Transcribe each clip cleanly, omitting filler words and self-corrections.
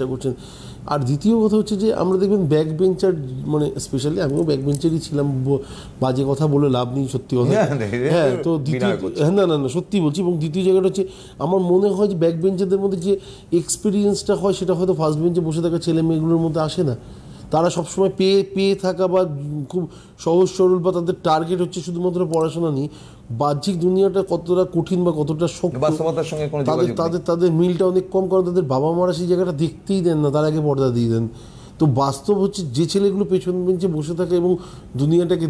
চেষ্টা করছেন। আর দ্বিতীয় কথা হচ্ছে যে আমরা দেখবেন ব্যাক বেঞ্চার, মানে স্পেশালি আমিও ব্যাক বেঞ্চারই ছিলাম, বাজে কথা বলে লাভ নেই, সত্যি কথা। হ্যাঁ, তো দ্বিতীয়, না না না সত্যি বলছি। এবং দ্বিতীয় জায়গাটা হচ্ছে আমার মনে হয় যে ব্যাক বেঞ্চারদের মধ্যে যে এক্সপিরিয়েন্সটা হয় সেটা হয়তো ফার্স্ট বেঞ্চে বসে থাকা ছেলে মেয়েগুলোর মধ্যে আসে না। তারা সবসময় পেয়ে থাকা বা খুব সহজ সরল, বা তাদের টার্গেট হচ্ছে শুধুমাত্র পড়াশোনা নিয়ে, বাহ্যিক দুনিয়াটা কতটা কঠিন বা কতটা শক্ত তাদের মিলটা অনেক কম, কারণ তাদের বাবা মারা সেই জায়গাটা দেখতেই দেন না, তার আগে পর্দা দিয়ে দেন। তো বাস্তব হচ্ছে যে ছেলেগুলো পেছন বেঞ্চে বসে থাকে এবং দুনিয়াটাকে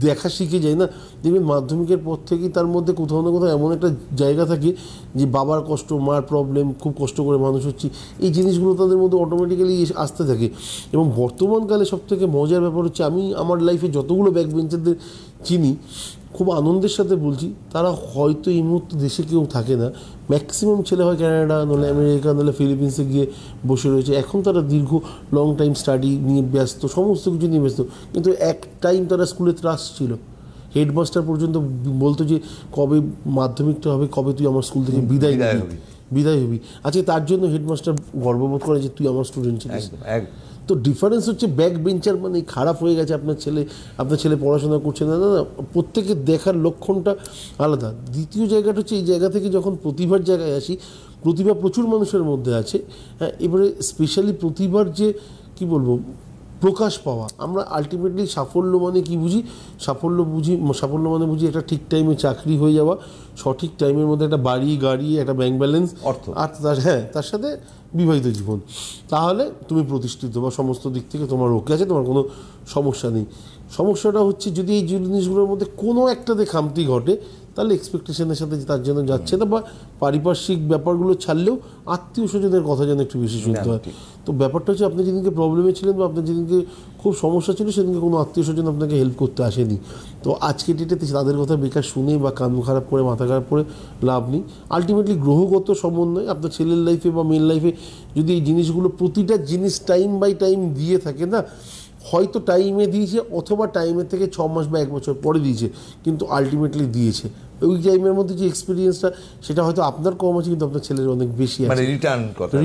দেখা শিখে যায় না, দেখবেন মাধ্যমিকের পর থেকেই তার মধ্যে কোথাও না কোথাও এমন একটা জায়গা থাকে যে বাবার কষ্ট, মার প্রবলেম, খুব কষ্ট করে মানুষ হচ্ছি, এই জিনিসগুলো তাদের মধ্যে অটোমেটিক্যালি আসতে থাকে। এবং বর্তমানকালে সবথেকে মজার ব্যাপার হচ্ছে, আমি আমার লাইফে যতগুলো ব্যাক বেঞ্চারদের চিনি, খুব আনন্দের সাথে বলছি, তারা হয়তো এই মুহূর্তে দেশে কেউ থাকে না, ম্যাক্সিমাম ছেলে হয় ক্যানাডা, নাহলে আমেরিকা, নাহলে ফিলিপিন্সে গিয়ে বসে রয়েছে। এখন তারা দীর্ঘ লং টাইম স্টাডি নিয়ে ব্যস্ত, সমস্ত কিছু নিয়ে ব্যস্ত। কিন্তু এক টাইম তারা স্কুলে ত্রাস ছিল, হেডমাস্টার পর্যন্ত বলতো যে কবে মাধ্যমিকটা হবে, কবে তুই আমার স্কুল থেকে বিদায় হবি। আচ্ছা, তার জন্য হেডমাস্টার গর্ববোধ করে যে তুই আমার স্টুডেন্ট ছিলিস। তো ডিফারেন্স হচ্ছে ব্যাক বেঞ্চার মানে খারাপ হয়ে গেছে আপনার ছেলে পড়াশোনা করছে না, না না, প্রত্যেকের দেখার লক্ষণটা আলাদা। দ্বিতীয় জায়গাটা হচ্ছে, এই জায়গা থেকে যখন প্রতিভার জায়গায় আসি, প্রতিভা প্রচুর মানুষের মধ্যে আছে। হ্যাঁ, এবারে স্পেশালি প্রতিভার যে কী বলবো প্রকাশ পাওয়া, আমরা আলটিমেটলি সাফল্য মানে কি বুঝি? সাফল্য মানে বুঝি একটা ঠিক টাইমে চাকরি হয়ে যাওয়া, সঠিক টাইমের মধ্যে একটা বাড়ি গাড়ি, একটা ব্যাংক ব্যালেন্স, অর্থ, আর তার সাথে বিবাহিত জীবন। তাহলে তুমি প্রতিষ্ঠিত বা সমস্ত দিক থেকে তোমার ওকে আছে, তোমার কোনো সমস্যা নেই। সমস্যাটা হচ্ছে যদি এই জিনিসগুলোর মধ্যে কোনো একটাতে খামতি ঘটে, তাহলে এক্সপেকটেশনের সাথে তার জন্য যাচ্ছে না, বা পারিপার্শ্বিক ব্যাপারগুলো ছাড়লেও আত্মীয় স্বজনের কথা যেন একটু বেশি শুনতে হয়। তো ব্যাপারটা হচ্ছে, আপনি যেদিনকে প্রবলেমে ছিলেন বা আপনার যেদিনকে খুব সমস্যা ছিল, সেদিনকে কোনো আত্মীয় স্বজন আপনাকে হেল্প করতে আসেনি। তো আজকে ডেটেতে তাদের কথা বেকার শুনে বা কান খারাপ করে মাথা খারাপ করে লাভ নেই। আলটিমেটলি গ্রহগত সমন্বয় আপনার ছেলের লাইফে বা মেয়ের লাইফে যদি এই জিনিসগুলো, প্রতিটা জিনিস টাইম বাই টাইম দিয়ে থাকে না, হয়তো টাইমে দিয়েছে অথবা টাইমের থেকে 6 মাস বা 1 বছর পরে দিয়েছে, কিন্তু আলটিমেটলি দিয়েছে। ওই টাইমের মধ্যে যে এক্সপিরিয়েন্সটা, সেটা হয়তো আপনার কম আছে, কিন্তু আপনার ছেলের অনেক বেশি আছে, মানে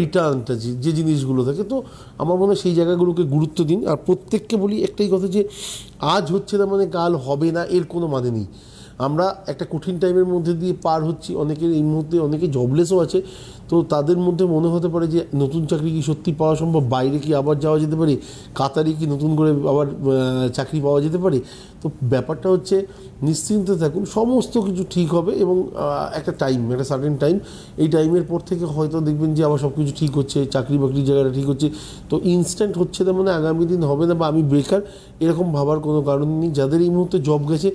রিটার্নটা যে জিনিসগুলো থাকে। তো আমার মনে হয় সেই জায়গাগুলোকে গুরুত্ব দিন। আর প্রত্যেককে বলি একটাই কথা, যে আজ হচ্ছে না মানে কাল হবে না, এর কোনো মানে নেই। আমরা একটা কঠিন টাইমের মধ্যে দিয়ে পার হচ্ছি, অনেকের এই মুহূর্তে অনেকে জবলেসও আছে। তো তাদের মধ্যে মনে হতে পারে যে নতুন চাকরি কি সত্যি পাওয়া সম্ভব, বাইরে কি আবার যাওয়া যেতে পারে, কাতারে কি নতুন করে আবার চাকরি পাওয়া যেতে পারে। তো ব্যাপারটা হচ্ছে, নিশ্চিন্তে থাকুন, সমস্ত কিছু ঠিক হবে। এবং একটা টাইম, একটা সার্টেন টাইম, এই টাইমের পর থেকে হয়তো দেখবেন যে আবার সব কিছু ঠিক হচ্ছে, চাকরি বাকরির জায়গাটা ঠিক হচ্ছে। তো ইনস্ট্যান্ট হচ্ছে না মানে আগামী দিন হবে না বা আমি বেকার, এরকম ভাবার কোনো কারণ নেই। যাদের এই মুহূর্তে জব গেছে,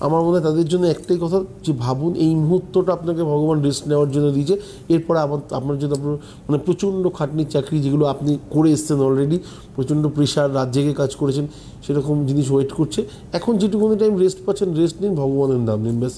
আমার মনে হয় তাদের জন্য একটাই কথা, যে ভাবুন এই মুহূর্তটা আপনাকে ভগবান রেস্ট নেওয়ার জন্য দিয়েছে। এরপরে আপনার জন্য মানে প্রচণ্ড খাটনির চাকরি, যেগুলো আপনি করে এসছেন অলরেডি, প্রচণ্ড প্রেশার, রাত জেগে কাজ করেছেন, সেরকম জিনিস ওয়েট করছে। এখন যেটুকুনি টাইম রেস্ট পাচ্ছেন, রেস্ট নিন, ভগবানের নাম নিন, ব্যাস।